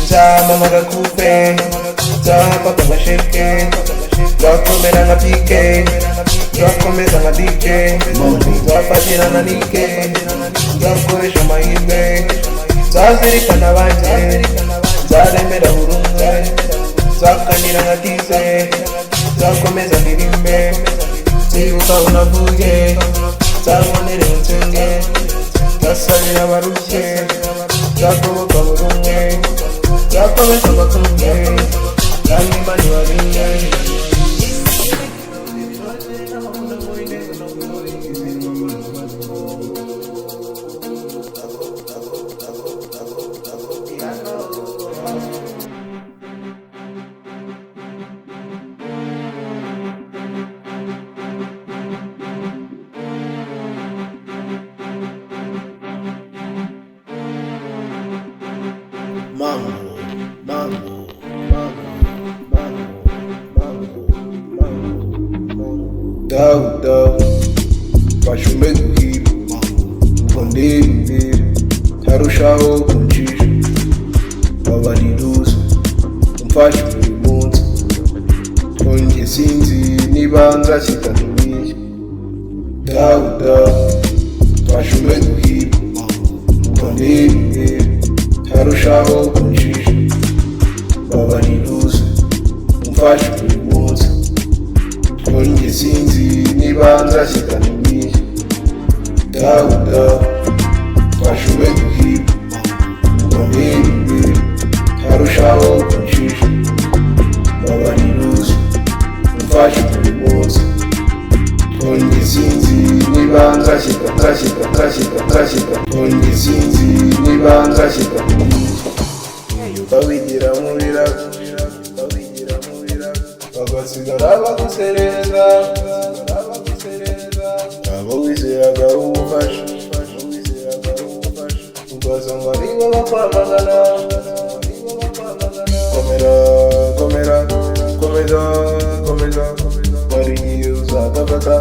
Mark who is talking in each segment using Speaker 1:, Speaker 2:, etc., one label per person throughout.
Speaker 1: za mama gakupe, za papa masheke, za komera nga pike, za komeza nga dike, za fatira na nike, za koresha mahirwe, za zirikana banje, za remera burunwe, za kanira nga tize, za komeza ndirimbe, ziruka unavuge, za nkonere unsenge, za salira abarushye, za kubuka burunwe, za komeza bakunge, za nimani babinge.
Speaker 2: Mango, mango, mango, mango, mango, mango.
Speaker 1: Dau, fashume kuhira, konde imbere, tarushaho kuncisha, babariruza, umfashe buri munsi, twongeye sinzi niba nzashyikanira. Dau, fashume kuhira, konde imbere, tarushaho kuncisha, babariruza, umfashe buri munsi, twongeye sinzi niba nzashyikanira. Dau, twashoboye guhiga, twongeye imbere, tarushaho kuncisha, babariruza, umfashe buri munsi, twongeye sinzi niba nzashyikanira. Twongeye sinzi niba nzashyikanira. Bawigira mu birago, bagasigara baguserereza, abo wizeraga ubufasha, ugasanga nibo bakwamagana. Komeza, hari igihe uzagafata,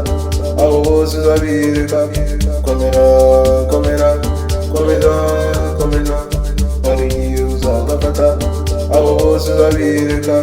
Speaker 1: abo bose uzabireka. Komera, hari igihe uzagafata, abo bose uzabireka.